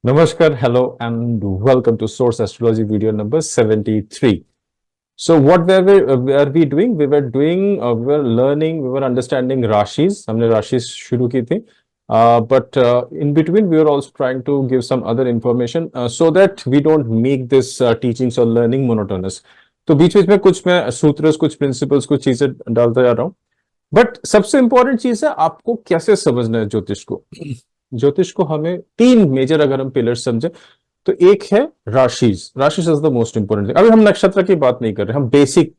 Namaskar, hello, and welcome to Source Astrology video number 73. So, what were we doing? We were learning, we were understanding Rashis. हमने Rashis शुरू की थी. But in between, we were also trying to give some other information so that we don't make this teachings or learning monotonous. तो बीच बीच में कुछ मैं सूत्रस, कुछ principles, कुछ चीजें डालता जा रहा हूँ. बट सबसे इंपॉर्टेंट चीज है आपको कैसे समझना है ज्योतिष को. ज्योतिष को हमें तीन मेजर अगर हम पिलर समझे तो एक है rashis. Rashis is the most important thing. अभी हम नक्षत्र की बात नहीं कर रहे, हम बेसिक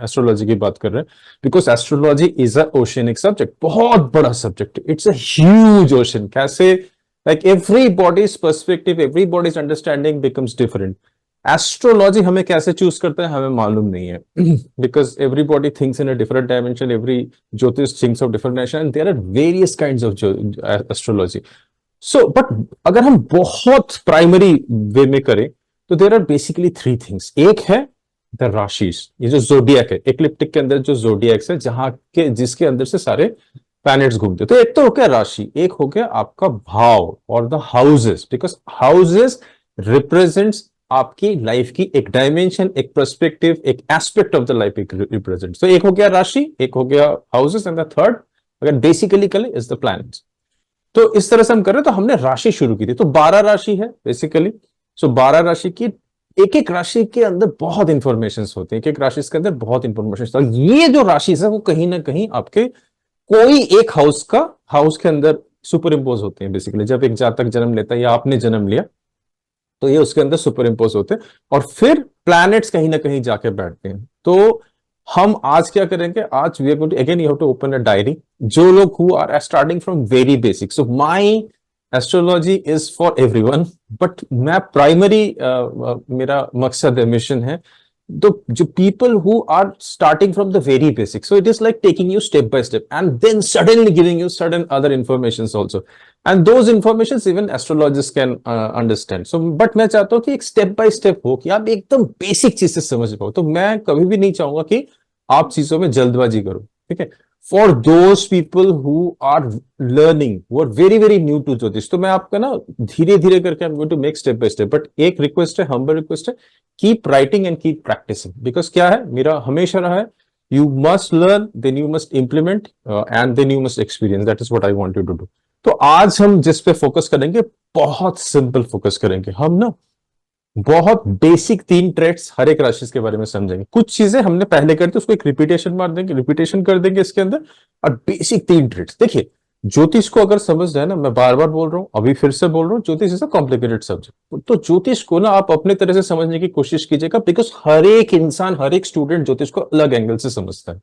एस्ट्रोलॉजी की बात कर रहे हैं. Because astrology is a oceanic subject, बहुत बड़ा subject. It's a huge ocean. कैसे like everybody's perspective, everybody's understanding becomes different. Astrology हमें कैसे चूज करता है हमें मालूम नहीं है. Because everybody thinks in a different dimension, every jyotish thinks of different dimension, and there are various kinds of astrology. So but अगर हम बहुत प्राइमरी वे में करें तो there are basically three things. एक है द राशिस, ये जो जोडियक है, इक्लिप्टिक के अंदर जो जोडियक्स है, जहां के जिसके अंदर से सारे प्लैनेट्स घूमते. तो एक तो हो गया राशि, एक हो गया आपका भाव और the houses. Because houses represents आपकी लाइफ की एक डायमेंशन, एक पर्सपेक्टिव, एक aspect of the life represent. तो एक हो गया राशि, एक हो गया हाउसेस, एंड द थर्ड अगर बेसिकली करें इज द प्लैनेट्स. तो इस तरह से हम कर रहे हैं. तो हमने राशि शुरू की थी. तो 12 राशि है बेसिकली. सो 12 राशि की एक एक राशि के अंदर बहुत इंफॉर्मेशन होती है. एक एक राशि के अंदर बहुत इंफॉर्मेशन. ये जो राशि है वो कहीं ना कहीं आपके कोई एक हाउस के अंदर सुपर इम्पोज होते हैं. बेसिकली जब एक जातक जन्म लेता है या आपने जन्म लिया तो ये उसके अंदर सुपर इम्पोज होते हैं और फिर प्लैनेट्स कहीं ना कहीं जाके बैठते हैं. तो हम आज क्या करेंगे, आज we are going to again you have to open a diary. जो लोग who are starting from very basic, so my astrology is for everyone. But मैं प्राइमरी मेरा मकसद है, मिशन है, तो जो people who are starting from the very basic, so it is like taking you step by step and then suddenly giving you sudden other information also. And those information even astrologist can understand. So but मैं चाहता हूं कि एक step by step हो, कि आप एकदम basic चीज से समझ पाओ. तो मैं कभी भी नहीं चाहूंगा कि आप चीजों में जल्दबाजी करो. ठीक है. For those people who are learning, who are very very new to ज्योतिष, तो मैं आपका ना धीरे धीरे करके I am going to make step by step. But एक रिक्वेस्ट है, हम्बल रिक्वेस्ट है, keep writing and keep practising. Because क्या है, मेरा हमेशा रहा है, you must learn, then you must implement, and then you must experience. That is what I want you to do. तो आज हम जिस पे फोकस करेंगे, बहुत सिंपल फोकस करेंगे. हम ना बहुत बेसिक 3 ट्रेड्स हर एक राशि के बारे में समझेंगे. कुछ चीजें हमने पहले कर दी, उसको एक रिपीटेशन मार देंगे, रिपीटेशन कर देंगे इसके अंदर. और बेसिक 3 ट्रेड्स. देखिए, ज्योतिष को अगर समझ जाए ना, मैं बार बार बोल रहा हूं, अभी फिर से बोल रहा हूं, ज्योतिष इज अ कॉम्प्लिकेटेड सब्जेक्ट. तो ज्योतिष को ना आप अपने तरह से समझने की कोशिश कीजिएगा. बिकॉज हर एक इंसान, हर एक स्टूडेंट ज्योतिष को अलग एंगल से समझता है.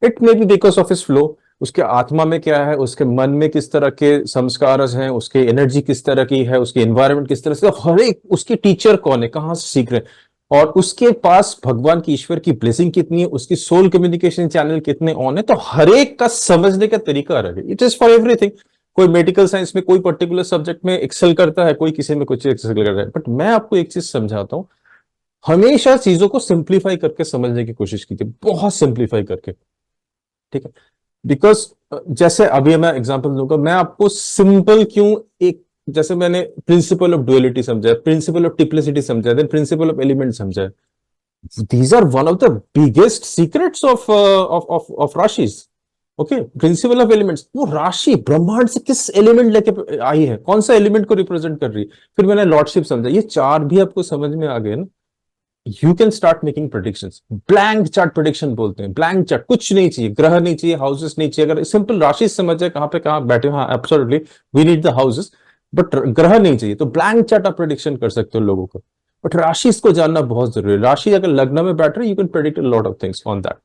It may be because of his flow, उसके आत्मा में क्या है, उसके मन में किस तरह के संस्कार हैं, उसके एनर्जी किस तरह की है, उसके एनवायरनमेंट किस तरह से, हर एक उसके टीचर कौन है, कहां से सीख रहे हैं, और उसके पास भगवान की, ईश्वर की ब्लेसिंग कितनी है, उसकी सोल कम्युनिकेशन चैनल कितने ऑन है. तो हर एक का समझने का तरीका अलग है. It is for everything. कोई मेडिकल साइंस में कोई पर्टिकुलर सब्जेक्ट में एक्सेल करता है, कोई किसी में कुछ एक्सेल करता है. बट मैं आपको एक चीज समझाता हूं, हमेशा चीजों को सिंप्लीफाई करके समझने की कोशिश कीजिए, बहुत सिंप्लीफाई करके. ठीक है. बिकॉज जैसे अभी मैं एग्जांपल दूंगा, मैं आपको सिंपल क्यों, एक जैसे मैंने प्रिंसिपल ऑफ डुअलिटी समझा, प्रिंसिपल ऑफ टिप्लिसिटी समझा, देन प्रिंसिपल ऑफ एलिमेंट समझा. These are one of the biggest secrets of rashis. Okay. Principle of elements, वो राशि ब्रह्मांड से किस एलिमेंट लेके आई है, कौन सा एलिमेंट को रिप्रेजेंट कर रही है. फिर मैंने लॉर्डशिप समझा. ये 4 भी आपको समझ में आ गए ना, you can start making predictions. Blank chart prediction बोलते हैं. ब्लैंक चार्ट, कुछ नहीं चाहिए, ग्रह नहीं चाहिए, हाउसेस नहीं चाहिए. अगर सिंपल राशि समझ जाए कहां पे कहां बैठे, हाँ absolutely we need the houses, but ग्रह नहीं चाहिए, तो ब्लैंक चार्ट आप प्रेडिक्शन कर सकते हो लोगों को. बट राशि को जानना बहुत जरूरी है. राशि अगर लग्न में बैठ रही, you can predict a lot of things on that.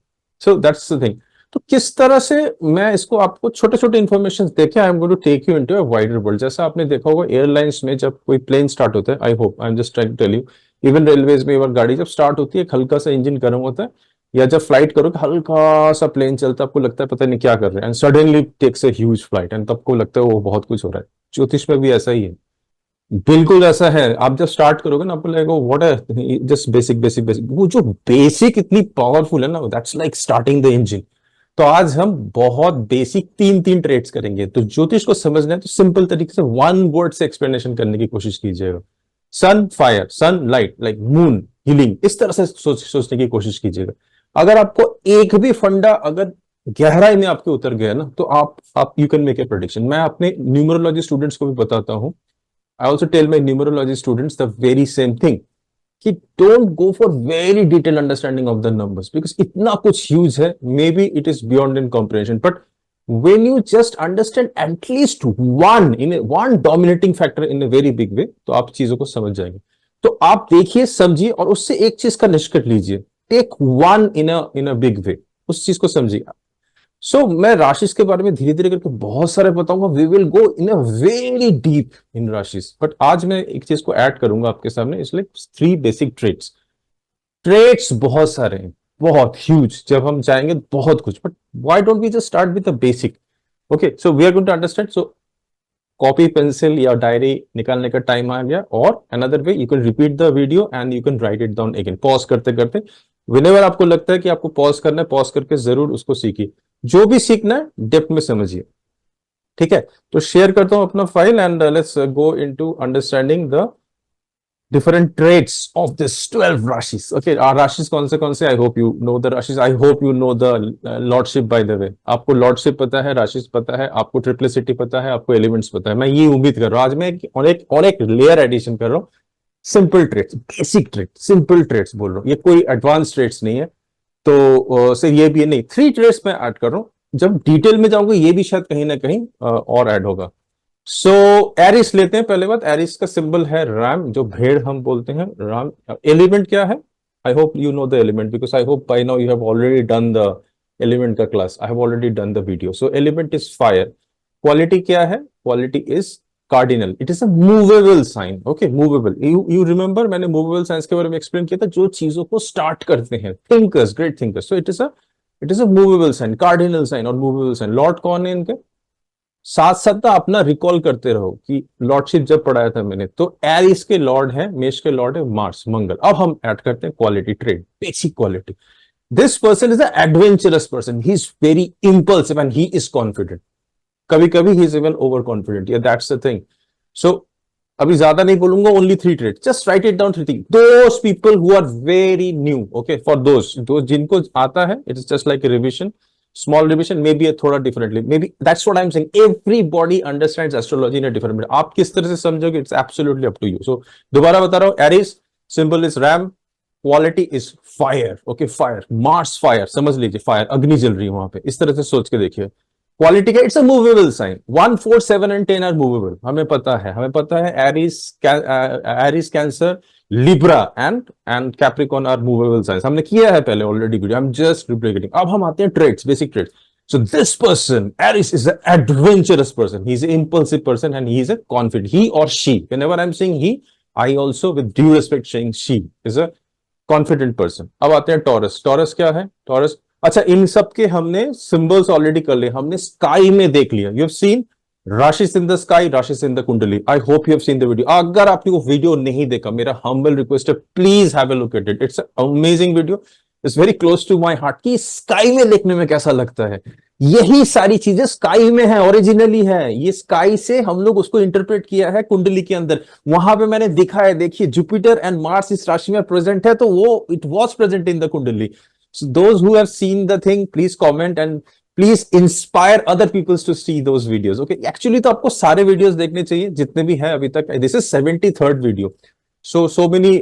So that's the thing. तो किस तरह से मैं इसको आपको छोटे छोटे इन्फॉर्मेशन देखे, I am going to take you into a wider world. जैसा आपने देखा होगा एयरलाइंस में जब कोई प्लेन स्टार्ट होता है, I hope I am just trying to tell you, even railways में, गाड़ी जब स्टार्ट होती है, हल्का सा इंजन गर्म होता है, या जब फ्लाइट करोगे हल्का सा प्लेन चलता है, आपको लगता है पता नहीं क्या कर रहे हैं, and suddenly takes a huge flight, and तब को लगता है वो बहुत कुछ हो रहा है. ज्योतिष में भी ऐसा ही है, बिल्कुल ऐसा है. आप जब स्टार्ट करोगे ना, आपको लगेगा व्हाट है, जस्ट बेसिक बेसिक बेसिक. वो जो बेसिक इतनी पावरफुल है ना, that's like starting the engine. तो आज हम बहुत बेसिक तीन तीन ट्रेड्स करेंगे। तो ज्योतिष को समझना है तो सिंपल तरीके से वन वर्ड से एक्सप्लेनेशन करने की कोशिश कीजिएगा। Sun fire, sun light, like moon healing, इस तरह से सोचने की कोशिश कीजिएगा। अगर आपको एक भी फंडा अगर गहराई में आपके उतर गया ना, तो आप you can make a prediction. मैं अपने न्यूमरोलॉजी स्टूडेंट्स को भी बताता हूं, I also tell my numerology students the very same thing कि don't go for very detail understanding of the numbers, because इतना कुछ ह्यूज है, maybe it is beyond in comprehension, but when you just understand at least one dominating factor in a very big way, तो आप चीजों को समझ जाएंगे। तो आप देखिए, समझिए और उससे एक चीज का निष्कर्ष लीजिए। Take one in a big way, उस चीज को समझिए। सो मैं राशिस के बारे में धीरे धीरे करके बहुत सारे बताऊंगा। We will go in a very deep in rashis, but आज मैं एक चीज को ऐड करूंगा आपके सामने, इसलिए 3 बेसिक ट्रेड्स। ट्रेड्स बहुत सारे हैं, बहुत ह्यूज, जब हम जाएंगे बहुत कुछ, but why don't we just start with the basic. Okay, so we are going to understand. So copy pencil या डायरी निकालने का टाइम आ गया, और another way you can repeat the video and you can write it down again, pause करते करते। Whenever आपको लगता है कि आपको पॉज करना है, पॉज करके जरूर उसको सीखिए। जो भी सीखना है डेप्थ में समझिए, ठीक है। तो शेयर करता हूं अपना file and let's go into understanding the different traits of this 12 rashis. Okay, rashis कौन से? I hope you know the rashis. I hope you know the lordship by the way. आपको lordship पता है, rashis पता है, आपको triplicity पता है, आपको elements पता है। मैं ये उम्मीद कर रहा हूँ आज मैं और एक layer addition कर रहा हूँ। Simple traits, basic trait, simple traits बोल रहा हूँ, ये कोई एडवांस ट्रेड्स नहीं है। तो से ये भी नहीं, 3 ट्रेड्स मैं ऐड कर रहा हूँ। जब डिटेल में जाऊंगा ये भी शायद कहीं ना कहीं और ऐड होगा। सो एरिस लेते हैं। पहले बात, एरिस का सिंबल है राम, जो भेड़ हम बोलते हैं, राम। एलिमेंट क्या है? I hope you know the element, because I hope by now you have already done the element का class. I have already done the video. So element is fire. Quality क्या है? Quality is cardinal, it is a movable sign. Okay, movable, you remember मैंने movable signs के बारे में explain किया था, जो चीजों को स्टार्ट करते हैं, thinkers, great thinkers. So it is a movable sign, cardinal sign और मूवेबल साइन। लॉर्ड कौन है इनके? साथ साथ अपना रिकॉल करते रहो कि लॉर्डशिप जब पढ़ाया था मैंने, तो एरिस के लॉर्ड है, मेष के लॉर्ड है मार्स, मंगल। अब हम ऐड करते हैं quality trait, basic quality. This person is a adventurous person, he is very impulsive and he is confident. कभी कभी he is even over confident, या दैट्स द थिंग। सो अभी ज्यादा नहीं बोलूंगा, only 3 trait, just write it down 3 thing. Those people who are very new, okay, for those जिनको आता है, it is just like a revision, small revision, maybe a थोड़ा differently, maybe that's what I'm saying, everybody understands astrology in a different way। आप किस तरह से समझोगे, it's absolutely up to you। So दोबारा बता रहा हूँ, Aries symbol is ram, quality is fire, okay, fire, Mars fire, समझ लीजिए, fire, अग्नि जल रही है वहां पे, इस तरह से सोच के देखिए। क्वालिटी का it's a movable sign, 1 4 7 and 10 are movable, हमें पता है। Aries, Cancer, Libra and Capricorn are movable signs, हमने किया है पहले already video, I am just repeating. अब हम आते हैं traits, basic traits. So this person Aries is a adventurous person, he is a impulsive person and he is a confident, he और she, whenever I am saying he, I also with due respect saying she is a confident person. अब आते हैं taurus. Taurus क्या है? Taurus, अच्छा, इन सब के हमने सिंबल्स ऑलरेडी कर लिए, हमने स्काई में देख लिया। You have seen rashis in the sky, rashis in the kundli. I hope you have seen the video. अगर आपने वो वीडियो नहीं देखा, मेरा हम्बल रिक्वेस्ट है, please have a look at it, it's amazing video, it's very close to my heart कि sky में देखने में कैसा लगता है। यही सारी चीजें स्काई में है, ओरिजिनली है, ये स्काई से हम लोग उसको इंटरप्रेट किया है कुंडली के अंदर। वहां पे मैंने दिखा है, देखिए जुपिटर एंड मार्स इस राशि में प्रेजेंट है, तो वो it was present in the कुंडली। So those who have seen the thing, please comment and please inspire other people to see those videos. Okay, actually तो आपको सारे videos देखने चाहिए जितने भी हैं अभी तक। This is 73rd video, so many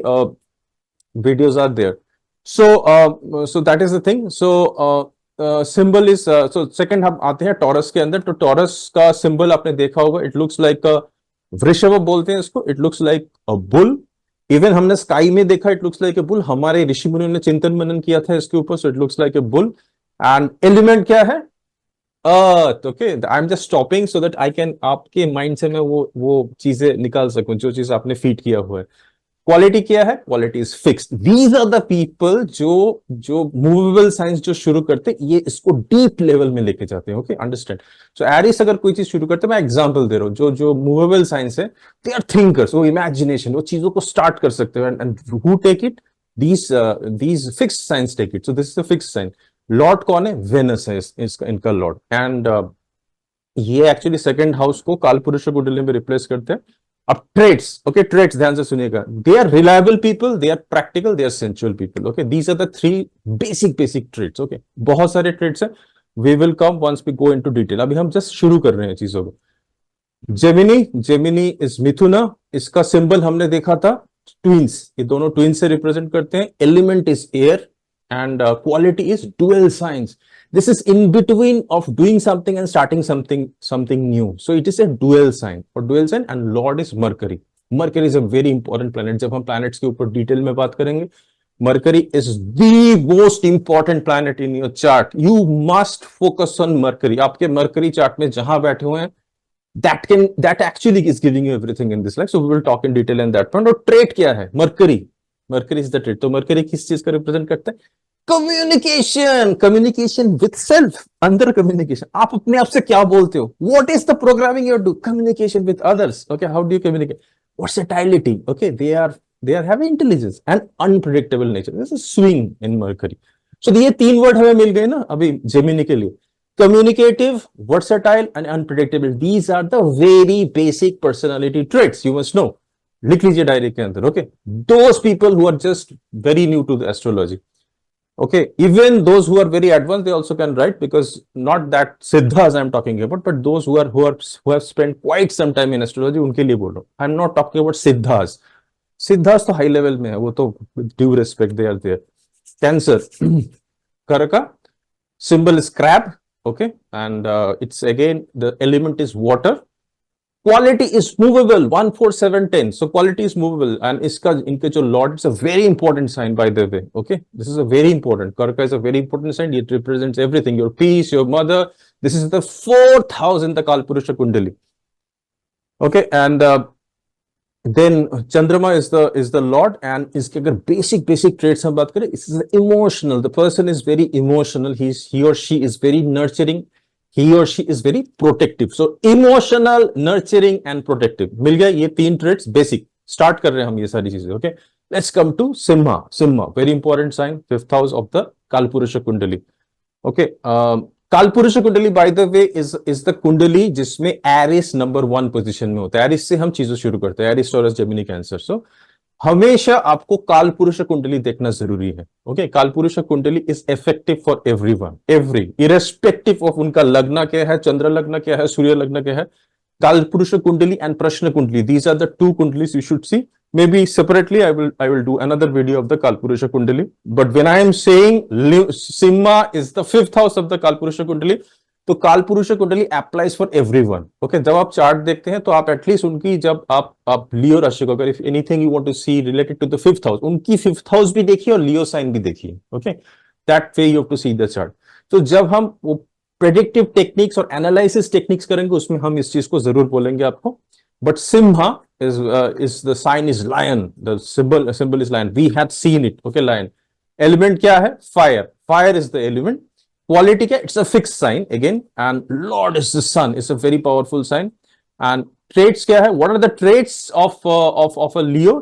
videos are there. So that is the thing. Symbol is so second हम आते हैं टॉरस के अंदर। तो टॉरस का सिंबल आपने देखा होगा, इट लुक्स लाइक वृषभ बोलते हैं इसको, it looks like a bull. Even हमने स्काई में देखा, it looks like a bull, हमारे ऋषि मुनियों ने चिंतन मनन किया था इसके ऊपर, so it looks like a bull. And element क्या है? Earth. Okay, I am just stopping so that I can, आपके माइंड से मैं वो चीजें निकाल सकूं जो चीज आपने फीड किया हुआ है। क्वालिटी क्या है? Quality is fixed. These are the people जो मूवेबल साइंस जो शुरू करते, ये इसको डीप लेवल में लेके जाते हैं। Okay, understand. सो एरिस अगर कोई चीज शुरू करते, मैं एग्जांपल दे रहा हूं, जो मूवेबल साइंस है, दे आर थिंकर्स, वो इमेजिनेशन, वो चीजों को स्टार्ट कर सकते हैं। And who take it? These fixed signs take it. So this is a fixed sign. Lord कौन है? वेनस है इसका इनका लॉर्ड। एंड ये एक्चुअली सेकंड हाउस को कालपुरुष कुंडली में रिप्लेस करते हैं। अब ट्रेड्स, ओके, ट्रेड्स ध्यान से सुनिएगा। They are reliable people, they are practical, they are sensual people. Okay, these are the three basic traits. Okay, बहुत सारे ट्रेड्स हैं, we will come once we go into detail. अभी हम just शुरू कर रहे हैं चीजों को। जेमिनी, जेमिनी इज मिथुना, इसका सिंबल हमने देखा था ट्विंस, ये दोनों ट्विंस से रिप्रेजेंट करते हैं। Element is air and quality is dual science. This is in between of doing something and starting something new. So it is a dual sign or dual sign, and Lord is Mercury. Mercury is a very important planet. जब हम planets के ऊपर detail में बात करेंगे, Mercury is the most important planet in your chart. You must focus on Mercury. आपके Mercury chart में जहां बैठे हुए हैं, that actually is giving you everything in this life. So we will talk in detail in that point. और trait क्या है? Mercury is the trait. तो Mercury किस चीज का रिप्रेजेंट करता है? कम्युनिकेशन विथ सेल्फ, अंदर कम्युनिकेशन। आप अपने आप से क्या बोलते हो? What is the programming you do? Communication with others. Okay, how do you communicate? Versatility, okay, they are having intelligence and unpredictable nature. This is swing in Mercury. So ये तीन वर्ड हमें मिल गए ना अभी जेमिनी के लिए, communicative, versatile and unpredictable. These are the very basic personality traits, you must know. लिख लीजिए डायरी के अंदर। Okay, those people who are just very new to the astrology, okay, even those who are very advanced, they also can write, because not that siddhas I'm talking about, but those who have spent quite some time in astrology, उनके लिए बोल रहा हूं। I'm not talking about siddhas. Siddhas तो high level में है, वो तो due respect they are there. Cancer, करका, symbol is crab, okay, and it's again the element is water. Quality is movable, 1 4 7 10, so quality is movable, and iska inke jo lord, it's a very important sign, by the way. Okay, this is a very important, Karka is a very important sign. It represents everything, your peace, your mother. This is the 4th house in the Kalpurusha Kundali. Okay, and then Chandrama is the lord, and iske agar basic traits hum baat kare, this is emotional. The person is very emotional, he or she is very nurturing, he or she is very protective. So emotional, nurturing and protective, मिल गया ये तीन traits basic। start कर रहे हैं हम ये सारी चीजें। okay, let's come to Simha, very important sign, 5th house of the Kalpurusha Kundali। okay, Kalpurusha Kundali, by the way, is the Kundali जिसमें Aries number 1 position में होता है। Aries से हम चीजें शुरू करते हैं, Aries, Taurus, Gemini, Cancer। so हमेशा आपको कालपुरुष कुंडली देखना जरूरी है। ओके, कालपुरुष कुंडली is effective for everyone, irrespective of उनका लग्न क्या है, चंद्र लग्न क्या है, सूर्य लग्न क्या है। कालपुरुष कुंडली and prashna kundli, these are the two kundlis you should see. maybe separately I will do another video of the Kalpurusha Kundali, but when I am saying Simha is the 5th house of the Kalpurusha Kundali, तो कालपुरुष कुंडली applies for everyone. Okay, जब आप chart देखते हैं तो आप at least उनकी, जब आप लियो राशि को, अगर if anything you want to see related to the 5th house, उनकी 5th हाउस भी देखिए और लियो साइन भी देखिए। Okay, that way you have to see the chart. तो जब हम वो प्रेडिक्टिव टेक्निक्स और एनालिसिस टेक्निक्स करेंगे, उसमें हम इस चीज को जरूर बोलेंगे आपको। But Simha is the sign is lion, the symbol is lion, we had seen it। okay, lion, element क्या है? fire is the element। quality क्या? it's a fixed sign again, and lord is the sun, it's a very powerful sign। and traits क्या है? what are the traits of a Leo?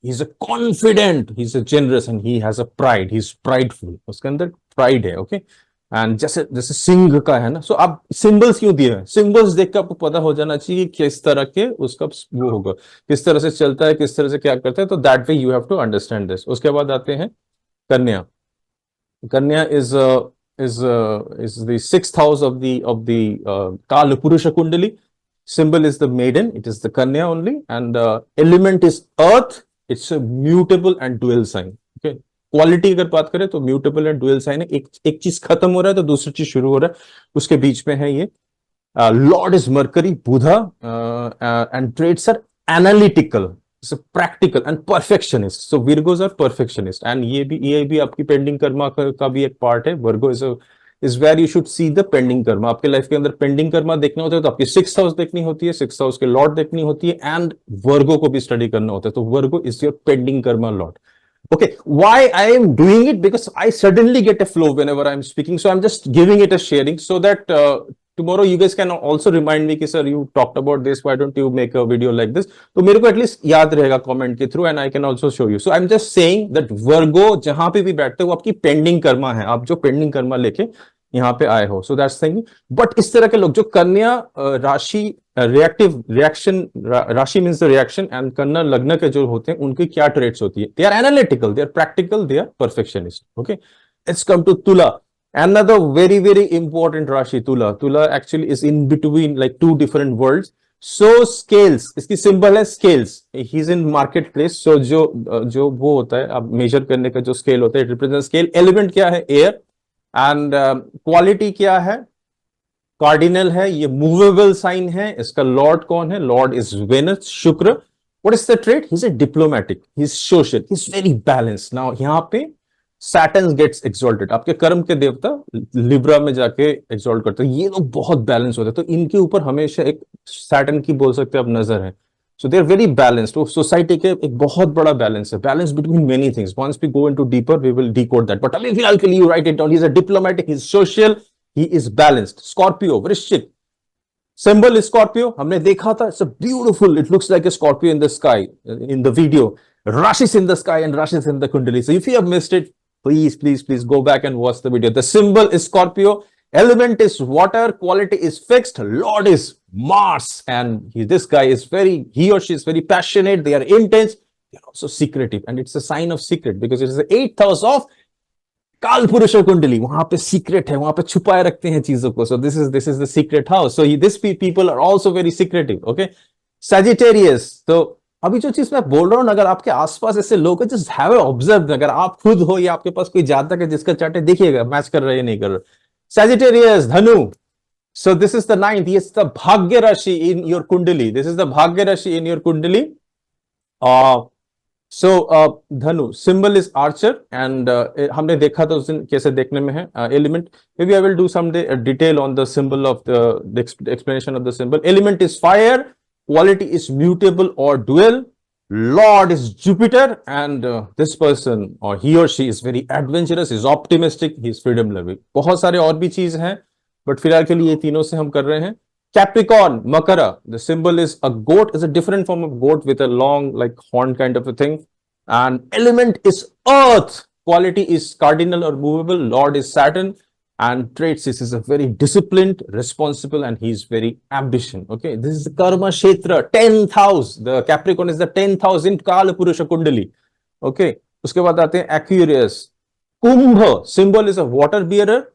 he's a confident, he's a generous, and he has a pride, he's prideful, उसके अंदर pride है। okay, and जैसे सिंह का है ना। सो आप सिंबल्स क्यों दिए हैं? सिंबल्स देख कर आपको पता हो जाना चाहिए किस तरह के उसका वो होगा, किस तरह से चलता है, किस तरह से क्या करता है। तो that way you have to understand this. उसके बाद आते हैं Kanya. Kanya is the 6th house of the Kalpurush kundli. symbol is the maiden, it is the Kanya only, and element is earth, it's a mutable and dual sign। okay, quality अगर बात करें तो mutable and dual sign है, एक चीज खत्म हो रहा है तो दूसरी चीज शुरू हो रहा है, उसके बीच में है ये। Lord is Mercury, Budha, and traits are analytical, practical and perfectionist. So Virgos are perfectionist, and ये भी आपकी पेंडिंग कर्मा का भी एक पार्ट है। Virgo is where you should see the pending karma. आपके लाइफ के अंदर पेंडिंग कर्मा देखना होता है तो आपकी 6th हाउस देखनी होती है, 6th हाउस के लॉर्ड देखनी होती है, एंड वर्गो को भी स्टडी करना होता है। तो Virgo is your pending karma lord. Okay, why I am doing it? Because I suddenly get a flow whenever I'm speaking. So I'm just giving it a sharing so that tomorrow you guys can also remind me कि sir you talked about this, why don't you make a video like this? तो मेरे को at least याद रहेगा comment के through, and I can also show you. So I am just saying that Virgo जहां पे भी बैठते हो वो आपकी पेंडिंग कर्मा है, आप जो पेंडिंग कर्मा लेके यहाँ पे आए हो. So that's thing. बट इस तरह के लोग जो कन्या राशि रिएक्टिव रिएक्शन, राशि मीन्स द रिएक्शन, एंड कन्या लग्न के जो होते हैं उनकी क्या ट्रेट्स होती है? They are analytical, they are practical, they are perfectionist. Okay, let's come to Tula. Another very, very important Rashi, Tula. Tula actually is in between like two different worlds. So scales, इसकी symbol है scales. He's in marketplace. So जो वो होता है, अब measure करने का जो scale होता है, it represents scale. Element क्या है? Air. And quality क्या है? Cardinal है. ये movable sign है. इसका Lord कौन है? Lord is Venus, शुक्र. What is the trait? He's a diplomatic. He's social. He's very balanced. Now यहाँ पे Saturn gets exalted. आपके कर्म के देवता लिब्रा में जाके एक्सॉल्ट करते हैं. ये लोग बहुत बैलेंस होते हैं, तो इनके ऊपर हमेशा एक सैटर्न की बोल सकते हैं अब नजर है. So they are very balanced. तो सोसाइटी के एक बहुत बड़ा बैलेंस है, balance between many things. Once we go into deeper we will decode that, but अभी फिलहाल के लिए you write it down. He is a diplomatic, he is social, he is balanced. Scorpio, Vrishchik, symbol is Scorpio. हमने देखा था, it's a beautiful, it looks like a Scorpio in the sky in the video. Rashis in the sky and Rashis in the Kundali. So if you have missed it, please go back and watch the video. The symbol is Scorpio, element is water, quality is fixed, Lord is Mars, and this guy is he or she is very passionate, they are intense, they are also secretive, and it's a sign of secret because it is the 8th house of काल पुरुष कुंडली. वहां पे secret है, वहां पे छुपाए रखते हैं चीजों को. So this is the secret house. So this people are also very secretive. Okay, Sagittarius. तो अभी जो चीज मैं बोल रहा हूं, अगर आपके आसपास ऐसे लोग हैं, जस्ट हैव ऑब्जर्व. अगर आप खुद हो या आपके पास कोई जातक है जिसका चार्ट है, देखिएगा मैच कर रहा है या नहीं कर रहा. Sagittarius, धनु. So this is the 9th. Yes, the भाग्य राशि in your कुंडली. This is the भाग्य राशि in your कुंडली. So धनु, symbol is archer, and हमने देखा था उस दिन कैसे देखने में है. Element, maybe I will do someday a detail on the symbol of the explanation of the symbol. Element is fire. Quality is mutable or dual. Lord is Jupiter, and this person or he or she is very adventurous, is optimistic, he is freedom loving. बहुत सारे और भी चीज हैं, but फिलहाल के लिए ये तीनों से हम कर रहे हैं. Capricorn, Makara. The symbol is a goat, is a different form of goat with a long like horn kind of a thing. And element is earth. Quality is cardinal or movable. Lord is Saturn. And traits, this is a very disciplined, responsible, and he's very ambition. Okay, this is the Karma Kshetra, 10th house. The Capricorn is the 10th house in Kala Purusha Kundali. Okay, उसके बाद आते हैं Aquarius. Kumbh, symbol is a water bearer.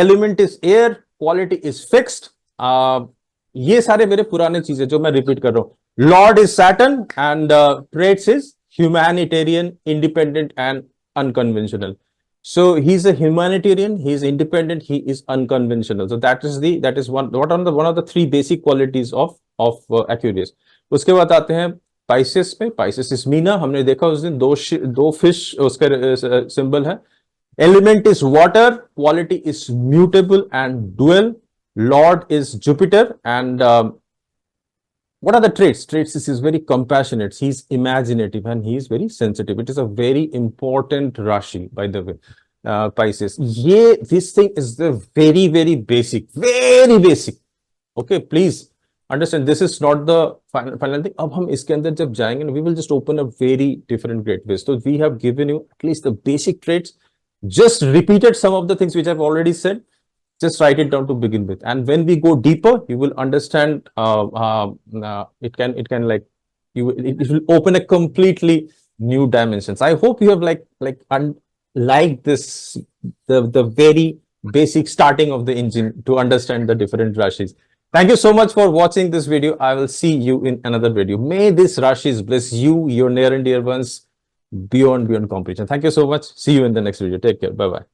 Element is air. Quality is fixed. ये सारे मेरे पुराने चीजें जो मैं रिपीट कर रहा हूँ. Lord is Saturn, and traits is humanitarian, independent, and unconventional. So he's a humanitarian, he is independent, he is unconventional. So that is one of the 3 basic qualities of Aquarius. उसके बाद आते हैं Pisces पे. Pisces is Meena. हमने देखा उस दिन दो फिश उसका सिंबल है. Element is water, quality is mutable and dual. Lord is Jupiter, and what are the traits? Traits is very compassionate, he's imaginative, and he is very sensitive. It is a very important Rashi, by the way. Pisces. This thing is the very, very basic. Very basic. Okay, please understand, this is not the final thing. अब हम इसके अंदर जब जाएंगे, we will just open up very different gateways. So we have given you at least the basic traits. Just repeated some of the things which I've already said. Just write it down to begin with, and when we go deeper, you will understand. It can like it will open a completely new dimensions. I hope you have liked this the very basic starting of the engine to understand the different rashis. Thank you so much for watching this video. I will see you in another video. May this rashis bless you, your near and dear ones, beyond comprehension. Thank you so much. See you in the next video. Take care. Bye bye.